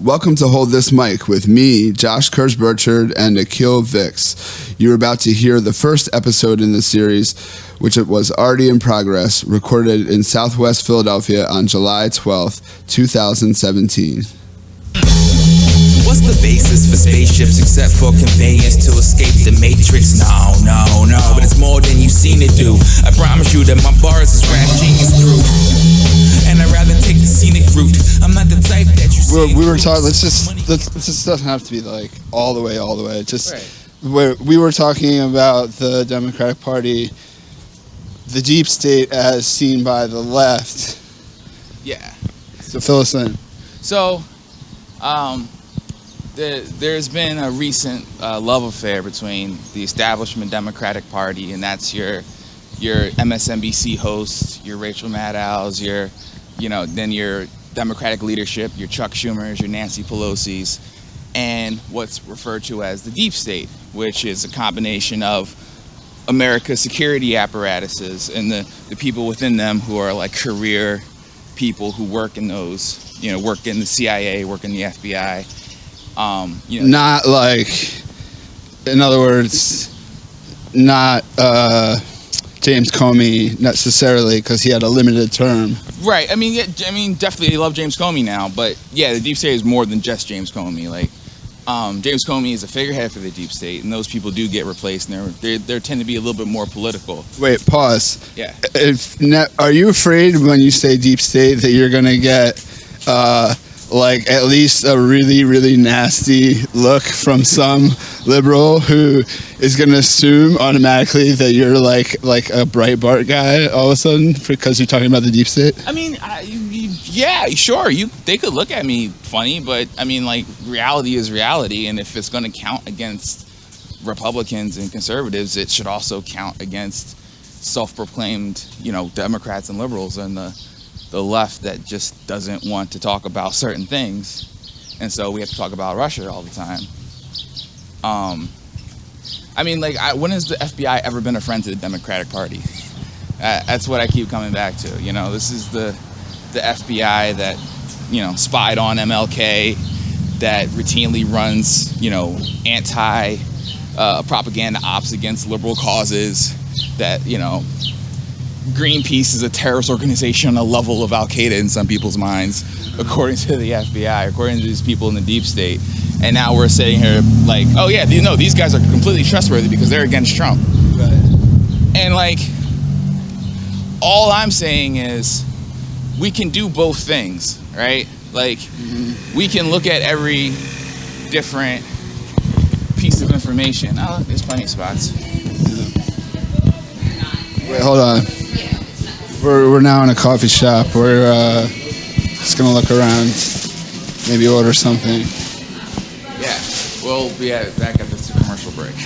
Welcome to Hold This Mic with me, Josh Kirsch-Burchard, and Akil Vicks. You're about to hear the first episode in the series, which was already in progress, recorded in Southwest Philadelphia on July 12th, 2017. What's the basis for spaceships except for conveyance to escape the matrix? No, but it's more than you've seen it do. I promise you that my bars is rap genius proof. And I'd rather take the scenic route. I'm not the type that you see. We were talking, let's just doesn't have to be like all the way. Just right. We were talking about the Democratic Party, the deep state as seen by the left. Yeah. So fill us in. So, there's been a recent love affair between the establishment Democratic Party, and that's your MSNBC hosts, your Rachel Maddow's, then your Democratic leadership, your Chuck Schumer's, your Nancy Pelosi's, and what's referred to as the deep state, which is a combination of America's security apparatuses and the people within them who are like career people who work in those, work in the CIA, work in the FBI. Not like, in other words, not James Comey necessarily, because he had a limited term. Right. I mean, definitely they love James Comey now, but yeah, the deep state is more than just James Comey. Like, James Comey is a figurehead for the deep state, and those people do get replaced, and they tend to be a little bit more political. Wait, pause. Yeah. Are you afraid when you say deep state that you're gonna get like at least a really, really nasty look from some liberal who is going to assume automatically that you're like a Breitbart guy all of a sudden because you're talking about the deep state? I mean, yeah, sure. They could look at me funny, but I mean, like, reality is reality, and if it's going to count against Republicans and conservatives, it should also count against self-proclaimed, Democrats and liberals and the left that just doesn't want to talk about certain things, and so we have to talk about Russia all the time. When has the FBI ever been a friend to the Democratic Party? That's what I keep coming back to. This is the FBI that spied on MLK, that routinely runs anti propaganda ops against liberal causes, that Greenpeace is a terrorist organization on a level of Al-Qaeda in some people's minds, according to the FBI, according to these people in the deep state. And now we're sitting here like, oh yeah, these guys are completely trustworthy because they're against Trump. Right. And all I'm saying is we can do both things, right? We can look at every different piece of information. Oh, there's plenty of spots. Wait, hold on. We're now in a coffee shop. We're just gonna look around, maybe order something. Yeah, we'll be back at this commercial break.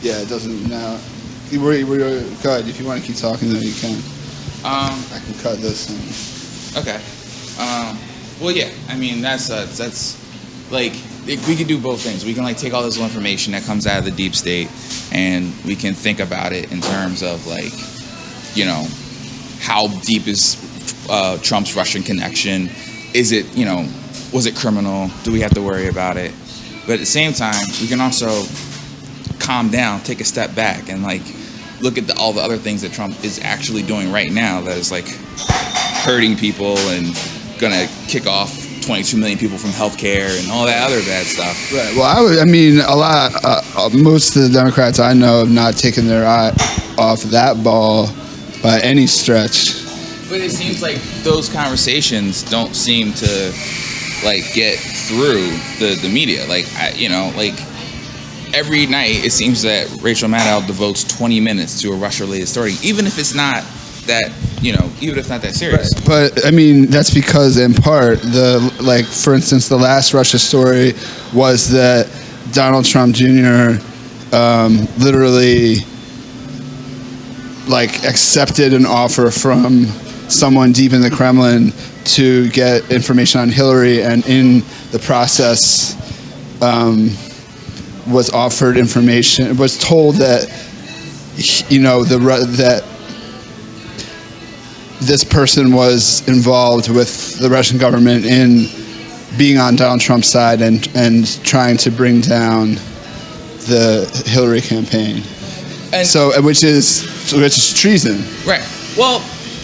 Yeah, it doesn't now. We're good. If you want to keep talking, though, you can. I can cut this. Okay. Well, yeah. I mean, that's like. We can do both things. We can take all this information that comes out of the deep state, and we can think about it in terms of how deep is Trump's Russian connection? Is it was it criminal? Do we have to worry about it? But at the same time, we can also calm down, take a step back, and look at all the other things that Trump is actually doing right now that is hurting people and gonna kick off 22 million people from healthcare and all that other bad stuff. Right. Well, most of the Democrats I know have not taken their eye off that ball by any stretch. But it seems like those conversations don't seem to get through the media. Every night it seems that Rachel Maddow devotes 20 minutes to a Russia-related story, even if it's not that even if it's not that serious. Right. But I mean, that's because in part for instance, the last Russia story was that Donald Trump Jr. Literally accepted an offer from someone deep in the Kremlin to get information on Hillary, and in the process was offered information, was told that that this person was involved with the Russian government in being on Donald Trump's side and trying to bring down the Hillary campaign. And so, which is treason. Right. Well,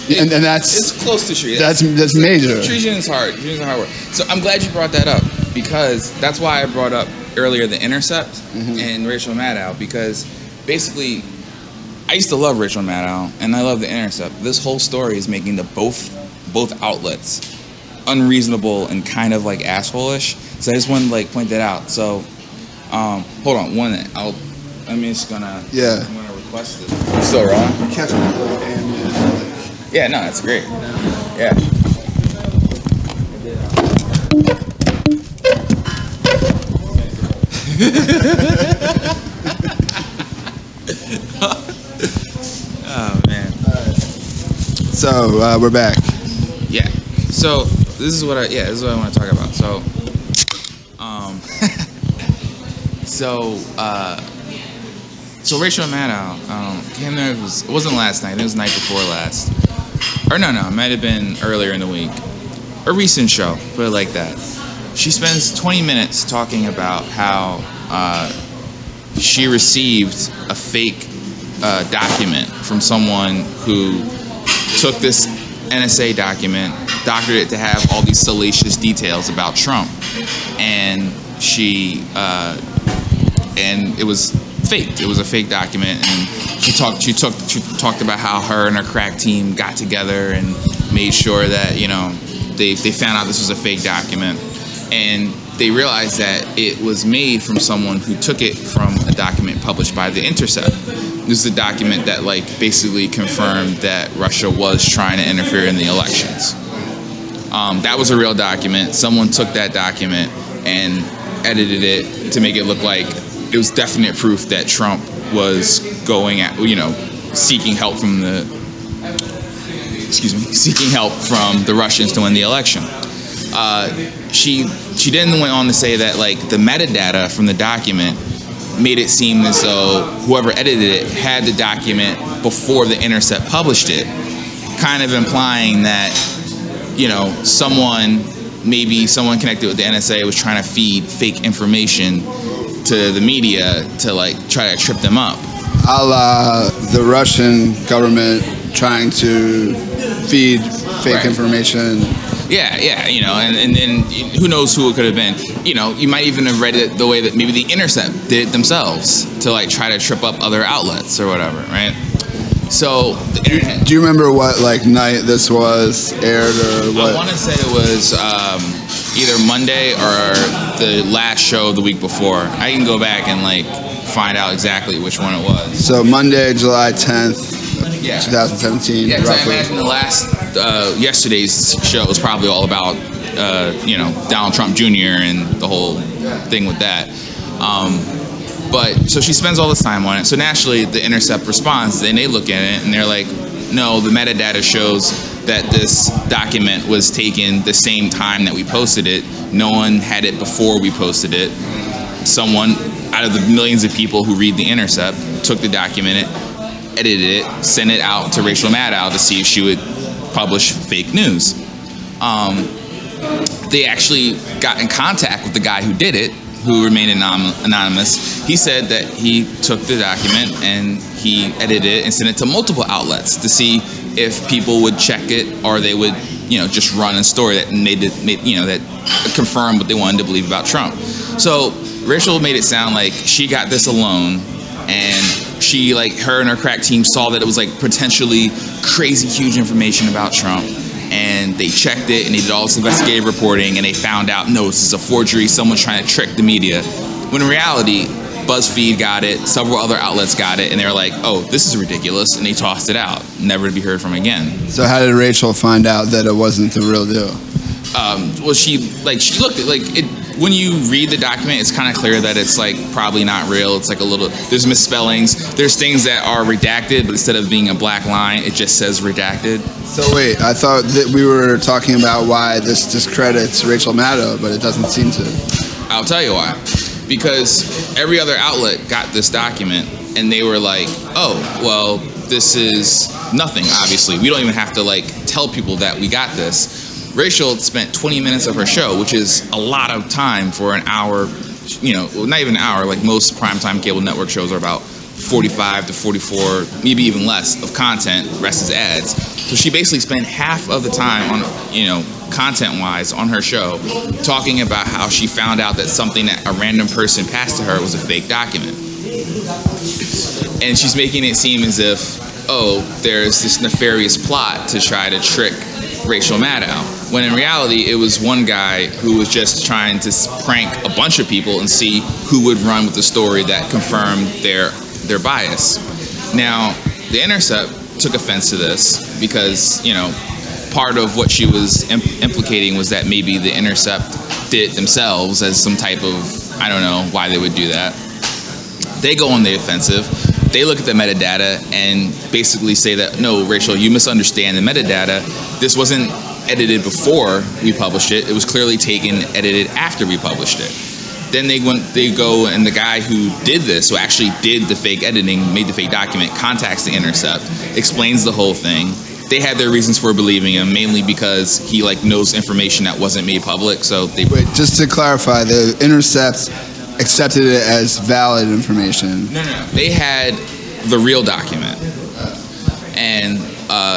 and that's it's close to treason. That's major. Treason is hard. Treason is hard work. So I'm glad you brought that up, because that's why I brought up earlier the Intercept and Rachel Maddow, because basically I used to love Rachel Maddow and I love the Intercept. This whole story is making the both outlets unreasonable and kind of like asshole-ish. So I just wanted to like point that out. So hold on one minute. I'm just gonna I'm gonna request it. Still wrong? Yeah, no, that's great. Yeah. Oh man. So we're back. Yeah. So this is what I want to talk about. So so Rachel Maddow came there. It wasn't last night. It was the night before last. Or no, it might have been earlier in the week. A recent show, put it like that. She spends 20 minutes talking about how she received a fake document from someone who took this NSA document, doctored it to have all these salacious details about Trump, and and it was faked. It was a fake document, and she talked about how her and her crack team got together and made sure that they found out this was a fake document, and they realized that it was made from someone who took it from a document published by the Intercept. This is a document that basically confirmed that Russia was trying to interfere in the elections. That was a real document. Someone took that document and edited it to make it look like it was definite proof that Trump was going at, seeking help from the Russians to win the election. She then went on to say that the metadata from the document made it seem as though whoever edited it had the document before the Intercept published it, kind of implying that someone connected with the NSA was trying to feed fake information to the media to try to trip them up. A la the Russian government trying to feed fake information. Yeah, and then who knows who it could have been. You might even have read it the way that maybe the Intercept did it themselves to try to trip up other outlets or whatever, right? So the internet. Do you remember what night this was aired or what? I want to say it was either Monday or the last show of the week before. I can go back and find out exactly which one it was. So Monday, July 10th, 2017. Yeah, because I imagine the last yesterday's show was probably all about Donald Trump Jr. and the whole thing with that. But so she spends all this time on it. So naturally, the Intercept responds, and they look at it, and they're like, no, the metadata shows that this document was taken the same time that we posted it. No one had it before we posted it. Someone out of the millions of people who read the Intercept took the document, edited it, sent it out to Rachel Maddow to see if she would publish fake news. They actually got in contact with the guy who did it, who remained anonymous. He said that he took the document and he edited it and sent it to multiple outlets to see if people would check it or they would, just run a story that that confirmed what they wanted to believe about Trump. So Rachel made it sound like she got this alone, and she, her and her crack team saw that it was potentially crazy huge information about Trump. And they checked it, and they did all this investigative reporting, and they found out, no, this is a forgery. Someone's trying to trick the media. When in reality, BuzzFeed got it, several other outlets got it, and they were like, oh, this is ridiculous, and they tossed it out, never to be heard from again. So how did Rachel find out that it wasn't the real deal? Well, she looked at it. When you read the document, it's kind of clear that it's probably not real. It's there's misspellings. There's things that are redacted, but instead of being a black line, it just says redacted. So wait, I thought that we were talking about why this discredits Rachel Maddow, but it doesn't seem to. I'll tell you why. Because every other outlet got this document, and they were like, oh, well, this is nothing, obviously. We don't even have to like tell people that we got this. Rachel spent 20 minutes of her show, which is a lot of time for an hour, well, not even an hour, like most primetime cable network shows are about 45 to 44, maybe even less of content, rest is ads. So she basically spent half of the time on, content-wise on her show talking about how she found out that something that a random person passed to her was a fake document. And she's making it seem as if, there's this nefarious plot to try to trick Rachel Maddow, when in reality it was one guy who was just trying to prank a bunch of people and see who would run with the story that confirmed their bias. Now, The Intercept took offense to this because, part of what she was implicating was that maybe The Intercept did it themselves as some type of, I don't know why they would do that. They go on the offensive. They look at the metadata and basically say that, no, Rachel, you misunderstand the metadata. This wasn't edited before we published it. It was clearly edited after we published it. Then they go, and the guy who did this, who actually did the fake editing, made the fake document, contacts The Intercept, explains the whole thing. They had their reasons for believing him, mainly because he knows information that wasn't made public. So they wait, just to clarify, The Intercept accepted it as valid information. No. They had the real document, and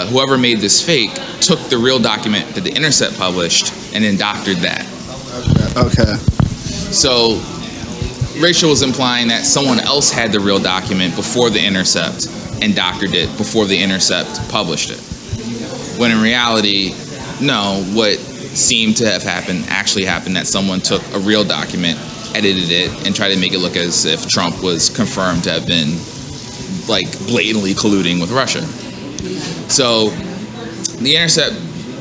whoever made this fake took the real document that The Intercept published and then doctored that. Okay. So Rachel was implying that someone else had the real document before The Intercept and doctored it before The Intercept published it. When in reality, no, what seemed to have actually happened, that someone took a real document, edited it, and tried to make it look as if Trump was confirmed to have been blatantly colluding with Russia. So The Intercept,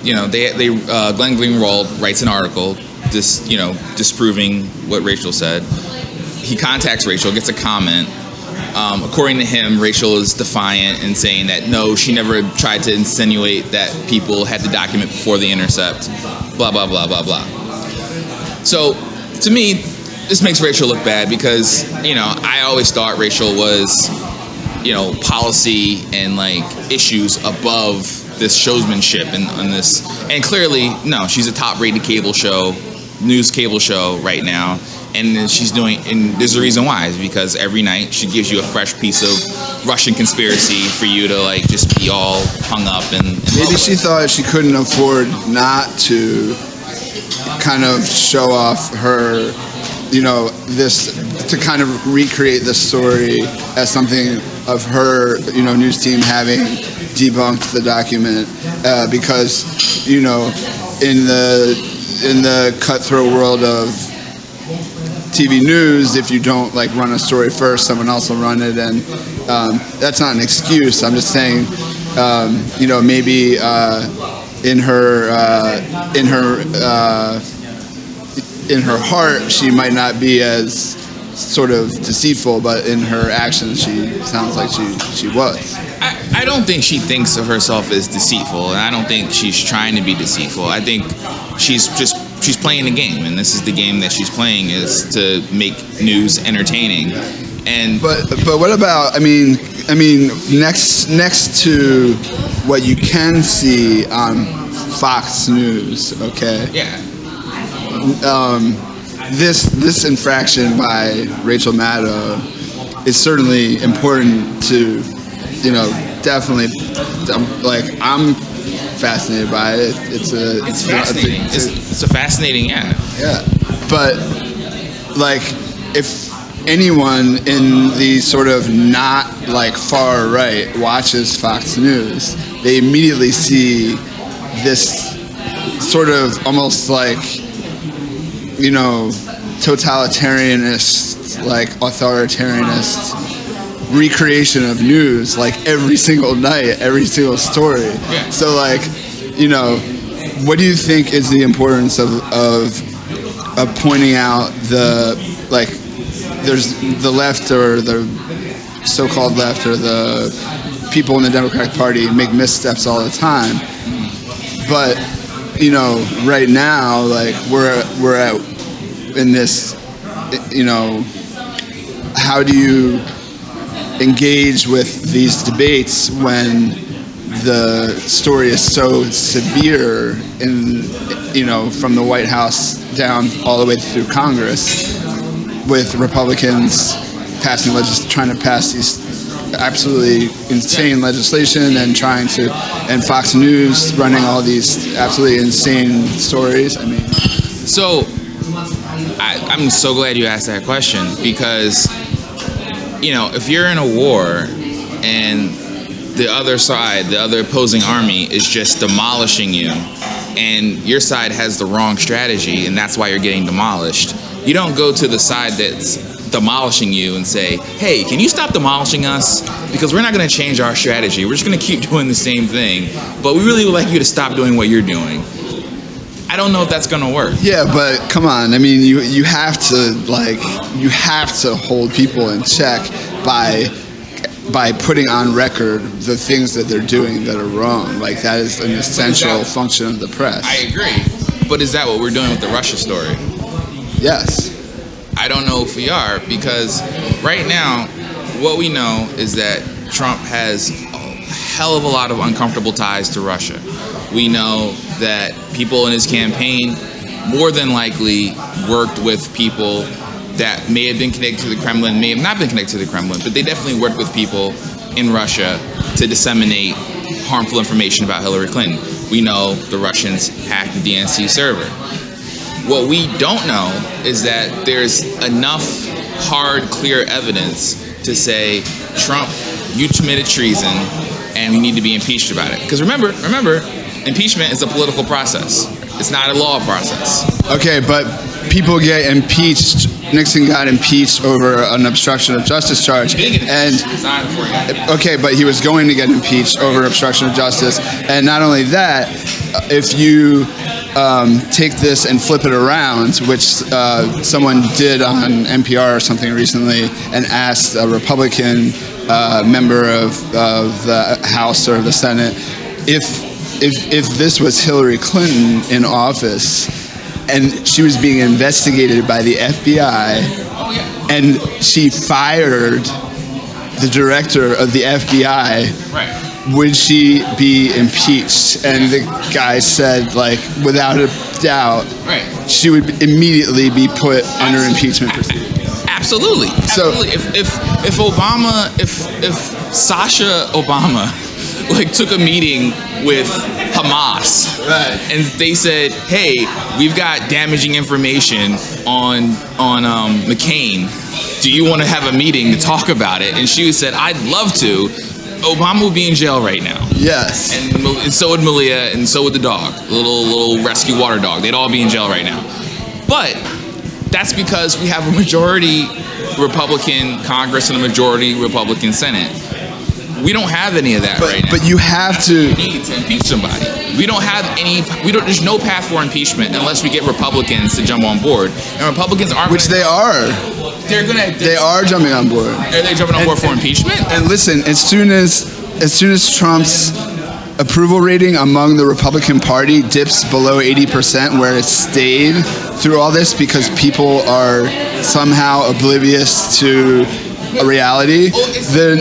Glenn Greenwald writes an article disproving what Rachel said. He contacts Rachel, gets a comment. According to him, Rachel is defiant and saying that no, she never tried to insinuate that people had the document before The Intercept, blah, blah, blah, blah, blah. So to me, this makes Rachel look bad because, I always thought Rachel was, policy and issues above this showsmanship and this. And clearly, no, she's a top-rated news cable show right now. And she's and there's a reason why, is because every night she gives you a fresh piece of Russian conspiracy for you to just be all hung up and maybe she thought she couldn't afford not to kind of show off her, this, to kind of recreate the story as something of her, news team having debunked the document, because, in the cutthroat world of TV news, if you don't run a story first, someone else will run it, and that's not an excuse. I'm just saying, maybe in her heart, she might not be as sort of deceitful, but in her actions, she sounds like she was. I don't think she thinks of herself as deceitful, and I don't think she's trying to be deceitful. I think she's playing the game, and this is the game that she's playing, is to make news entertaining. And but what about next to what you can see on Fox News, okay? Yeah. This infraction by Rachel Maddow is certainly important to, definitely, I'm fascinated by it. It's fascinating. It's a fascinating, yeah. Yeah, but if anyone in the sort of not far right watches Fox News, they immediately see this sort of almost totalitarianist, authoritarianist recreation of news, every single night, every single story. Yeah. So what do you think is the importance of pointing out there's the left, or the so-called left, or the people in the Democratic Party make missteps all the time, but right now, we're in this, how do you engage with these debates when the story is so severe from the White House down all the way through Congress, with Republicans trying to pass these absolutely insane legislation and and Fox News running all these absolutely insane stories. I mean, so I'm so glad you asked that question, because if you're in a war and the other side, the other opposing army, is just demolishing you, and your side has the wrong strategy, and that's why you're getting demolished, you don't go to the side that's demolishing you and say, hey, can you stop demolishing us? Because we're not going to change our strategy. We're just going to keep doing the same thing, but we really would like you to stop doing what you're doing. I don't know if that's going to work. Yeah, but come on. I mean, you have to hold people in check by putting on record the things that they're doing that are wrong. Like, that is an essential function of the press. I agree. But is that what we're doing with the Russia story? Yes. I don't know if we are, because right now, what we know is that Trump has a hell of a lot of uncomfortable ties to Russia. We know that people in his campaign more than likely worked with people that may have been connected to the Kremlin, may have not been connected to the Kremlin, but they definitely worked with people in Russia to disseminate harmful information about Hillary Clinton. We know the Russians hacked the DNC server. What we don't know is that there's enough hard, clear evidence to say, Trump, you committed treason, and you need to be impeached about it. Because remember, impeachment is a political process. It's not a law process. Okay, but people get impeached. Nixon got impeached over an obstruction of justice charge. Okay, but he was going to get impeached over obstruction of justice. And not only that, if you take this and flip it around, which someone did on NPR or something recently, and asked a Republican member of the House or the Senate if this was Hillary Clinton in office and she was being investigated by the FBI, and she fired the director of the FBI, would she be impeached? And the guy said, like, without a doubt, she would immediately be put under impeachment proceedings. Absolutely. So, if Sasha Obama took a meeting with Hamas, and they said, hey, we've got damaging information on McCain, do you want to have a meeting to talk about it? And she said, I'd love to. Obama would be in jail right now. Yes. And so would Malia, and so would the dog, little rescue water dog. They'd all be in jail right now. But that's because we have a majority Republican Congress and a majority Republican Senate. We don't have any of that right now. But you have to need to impeach somebody. There's no path for impeachment unless we get Republicans to jump on board. And Republicans aren't. Which they are. They are jumping on board. Are they jumping on board for impeachment? And listen, as soon as Trump's approval rating among the Republican Party dips below 80%, where it's stayed through all this because people are somehow oblivious to a reality, then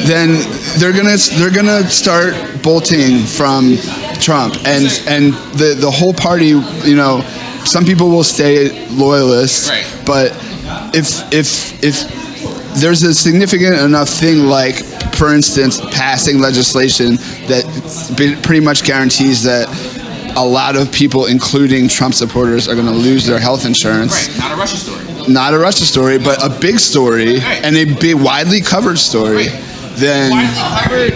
they're gonna start bolting from Trump, and the whole party. Some people will stay loyalists, but if there's a significant enough thing, like, for instance, passing legislation that pretty much guarantees that a lot of people, including Trump supporters, are going to lose their health insurance. Not a Russia story. Not a Russia story, but a big story, and a big, widely covered story. Then widely covered,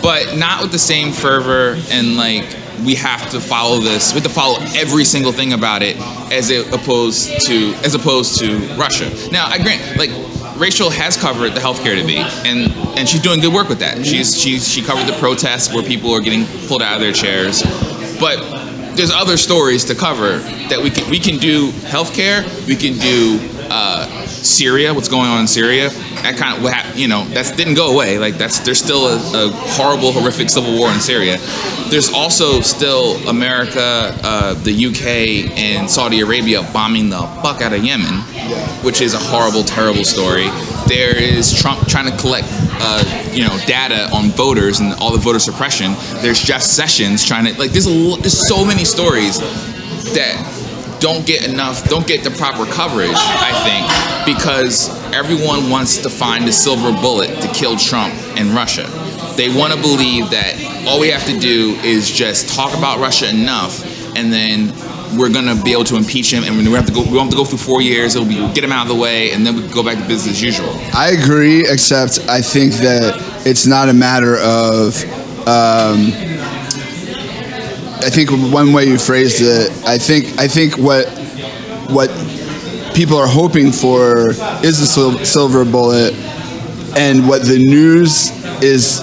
but not with the same fervor, and we have to follow this. We have to follow every single thing about it, as opposed to Russia. Now, I grant, Rachel has covered the healthcare debate, and she's doing good work with that. She covered the protests where people are getting pulled out of their chairs, but there's other stories to cover that we can do healthcare, we can do Syria, what's going on in Syria, that kind of that didn't go away. Like there's still a horrible, horrific civil war in Syria. There's also still America, the UK, and Saudi Arabia bombing the fuck out of Yemen, which is a horrible, terrible story. There is Trump trying to collect data on voters and all the voter suppression. There's Jeff Sessions trying to there's so many stories that don't get the proper coverage, I think, because everyone wants to find the silver bullet to kill Trump and Russia. They want to believe that all we have to do is just talk about Russia enough, and then we're gonna be able to impeach him, and we won't have to go through 4 years. It'll be get him out of the way, and then we can go back to business as usual. I agree, except I think that it's not a matter of. I think one way you phrased it, I think what people are hoping for is a silver bullet, and what the news is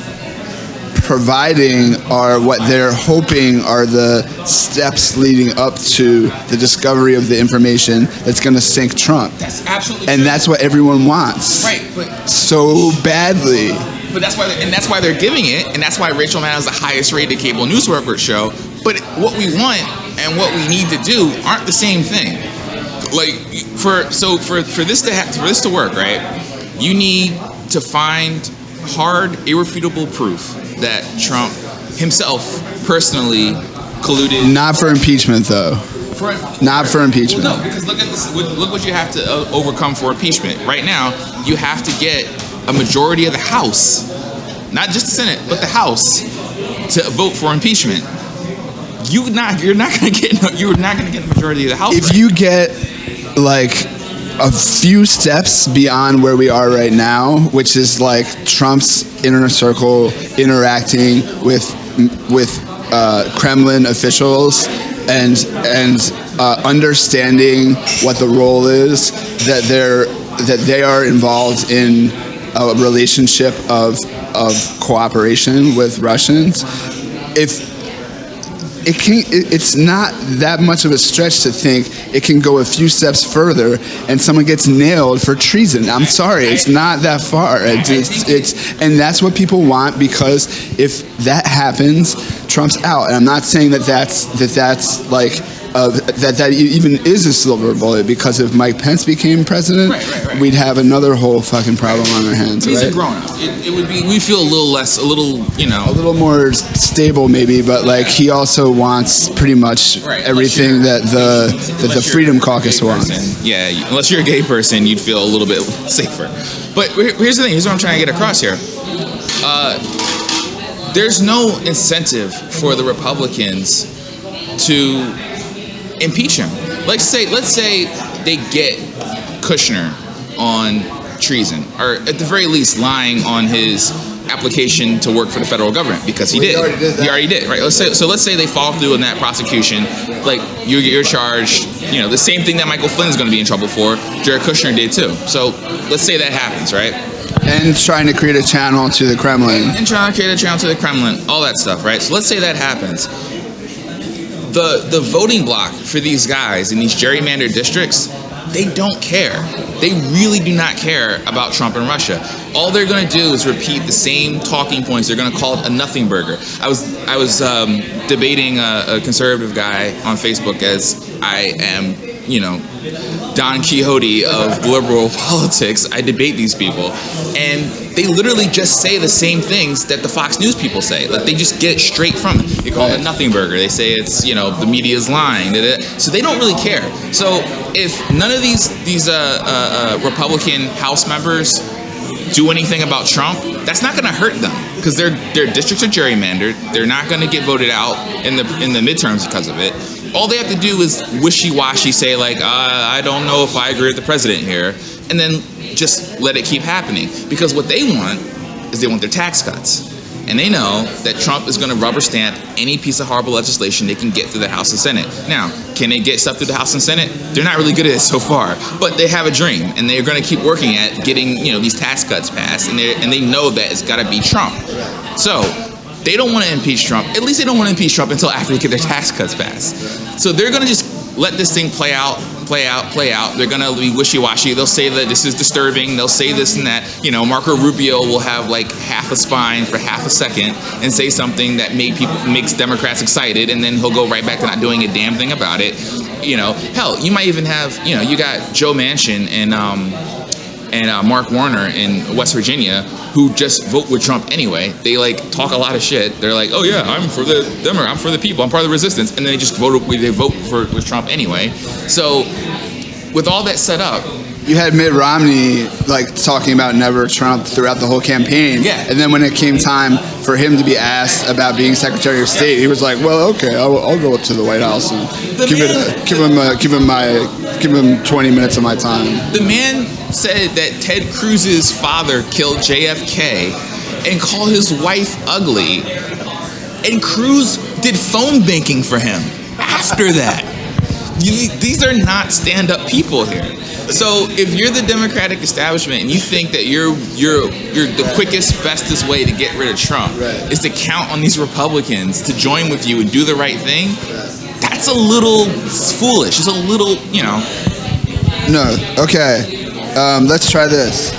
providing are what they're hoping are the steps leading up to the discovery of the information that's going to sink Trump. That's absolutely and true. That's what everyone wants. Right, but so badly. But that's why they're giving it, and that's why Rachel Maddow is the highest rated cable news network show. But what we want and what we need to do aren't the same thing. Like for this to work, right? You need to find hard, irrefutable proof that Trump himself personally colluded. Not for impeachment, though. Not for impeachment. Well, no, because look at this. Look what you have to overcome for impeachment. Right now, you have to get a majority of the House, not just the Senate, but the House, to vote for impeachment. You're not going to get a majority of the House. If you get like a few steps beyond where we are right now, which is like Trump's inner circle interacting with Kremlin officials and understanding what the role is, that they are involved in a relationship of cooperation with Russians. It's not that much of a stretch to think it can go a few steps further and someone gets nailed for treason. I'm sorry, it's not that far. And that's what people want, because if that happens, Trump's out. And I'm not saying that's like that even is a silver bullet, because if Mike Pence became president, we'd have another whole fucking problem on our hands. He's a grown up. It would be. We feel a little more stable maybe, but like he also wants pretty much everything that the Freedom Caucus wants. Yeah, unless you're a gay person, you'd feel a little bit safer. But here's the thing. Here's what I'm trying to get across here. There's no incentive for the Republicans to impeach him. Let's say they get Kushner on treason, or at the very least lying on his application to work for the federal government, because he did. He already did, right? Let's say they fall through in that prosecution. Like you're charged, the same thing that Michael Flynn is going to be in trouble for, Jared Kushner did too. So let's say that happens, right? And trying to create a channel to the Kremlin. All that stuff, right? So let's say that happens. The voting bloc for these guys in these gerrymandered districts, they don't care. They really do not care about Trump and Russia. All they're going to do is repeat the same talking points. They're going to call it a nothing burger. I was debating a conservative guy on Facebook, as I am, Don Quixote of liberal politics. I debate these people, and they literally just say the same things that the Fox News people say. Like, they just get it straight from it. They call it a nothing burger. They say it's, the media is lying. So they don't really care. So if none of these Republican House members do anything about Trump, that's not going to hurt them, because their districts are gerrymandered. They're not going to get voted out in the midterms because of it. All they have to do is wishy-washy say, like, I don't know if I agree with the president here, and then just let it keep happening. Because what they want is they want their tax cuts. And they know that Trump is going to rubber stamp any piece of horrible legislation they can get through the House and Senate. Now, can they get stuff through the House and Senate? They're not really good at it so far, but they have a dream, and they're going to keep working at getting these tax cuts passed, and they know that it's got to be Trump. So they don't want to impeach Trump. At least they don't want to impeach Trump until after they get their tax cuts passed. So they're going to just let this thing play out play out. They're gonna be wishy-washy. They'll say that this is disturbing. They'll say this and that. Marco Rubio will have like half a spine for half a second and say something that makes Democrats excited, and then he'll go right back to not doing a damn thing about it. Hell, you might even have, you got Joe Manchin and Mark Warner in West Virginia, who just vote with Trump anyway. They like talk a lot of shit. They're like, oh yeah, I'm for the people, I'm part of the resistance, and then they just vote with Trump anyway. So with all that set up, you had Mitt Romney like talking about never Trump throughout the whole campaign. Yeah. And then when it came time for him to be asked about being Secretary of State, he was like, "Well, okay, I'll go up to the White House and give him 20 minutes of my time." The man said that Ted Cruz's father killed JFK and called his wife ugly, and Cruz did phone banking for him after that. These are not stand-up people here. So if you're the Democratic establishment and you think that you're the quickest, bestest way to get rid of Trump is to count on these Republicans to join with you and do the right thing, that's a little foolish. It's a little, No. Okay. Let's try this.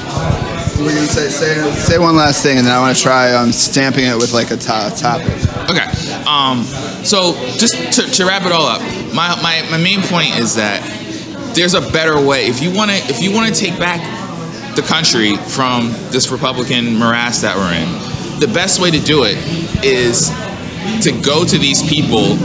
We're gonna say one last thing, and then I want to try stamping it with like a topic. Okay. So just to wrap it all up, my main point is that there's a better way. If you want to take back the country from this Republican morass that we're in, the best way to do it is to go to these people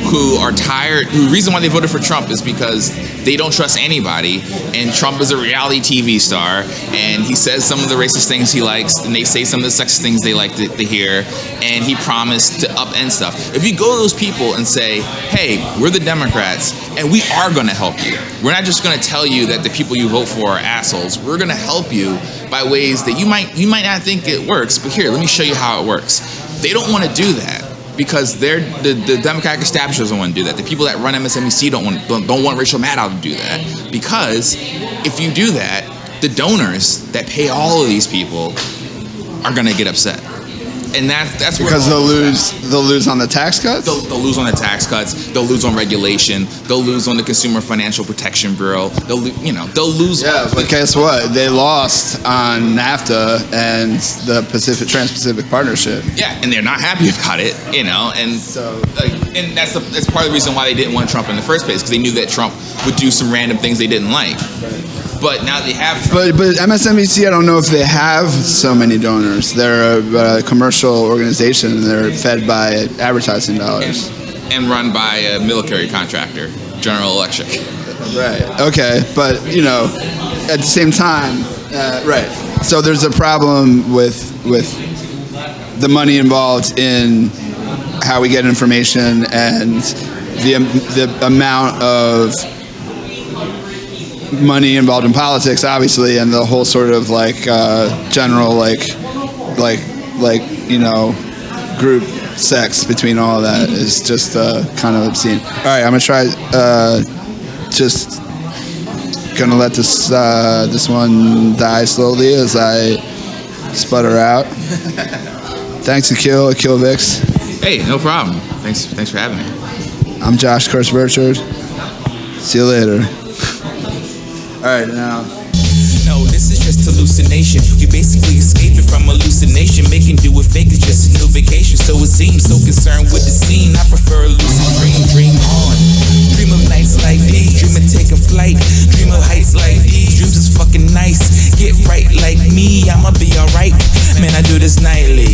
who are tired. The reason why they voted for Trump is because they don't trust anybody, and Trump is a reality TV star, and he says some of the racist things he likes, and they say some of the sexist things they like to hear, and he promised to upend stuff. If you go to those people and say, hey, we're the Democrats, and we are going to help you. We're not just going to tell you that the people you vote for are assholes. We're going to help you by ways that you might not think it works, but here, let me show you how it works. They don't want to do that, because the Democratic establishment doesn't want to do that. The people that run MSNBC don't want Rachel Maddow to do that, because if you do that, the donors that pay all of these people are going to get upset. And that's because they'll lose on the tax cuts. They'll lose on the tax cuts. They'll lose on regulation. They'll lose on the Consumer Financial Protection Bureau. They'll lose. Yeah, but guess what? They lost on NAFTA and the Trans-Pacific Partnership. Yeah, and they're not happy about it, and so and that's part of the reason why they didn't want Trump in the first place, because they knew that Trump would do some random things they didn't like. Right. But now they have Trump. But MSNBC, I don't know if they have so many donors. They're a commercial organization, and they're fed by advertising dollars. And run by a military contractor, General Electric. Right. Okay. But, at the same time, right. So there's a problem with the money involved in how we get information and the amount of money involved in politics, obviously, and the whole sort of general group sex between all of that is just kind of obscene. All right, I'm gonna try. Just gonna let this one die slowly as I sputter out. Thanks, Akil Vix. Hey, no problem. Thanks for having me. I'm Josh Kurtz Burchard. See you later. All right, now. No, this is just hallucination. You basically escaping from hallucination. Making do with fake is just a new vacation. So it seems so concerned with the scene. I prefer a lucid dream on. Dream of nights like these. Dream of taking flight. Dream of heights like these. Dreams is fucking nice. Get right like me, I'ma be alright. Man, I do this nightly.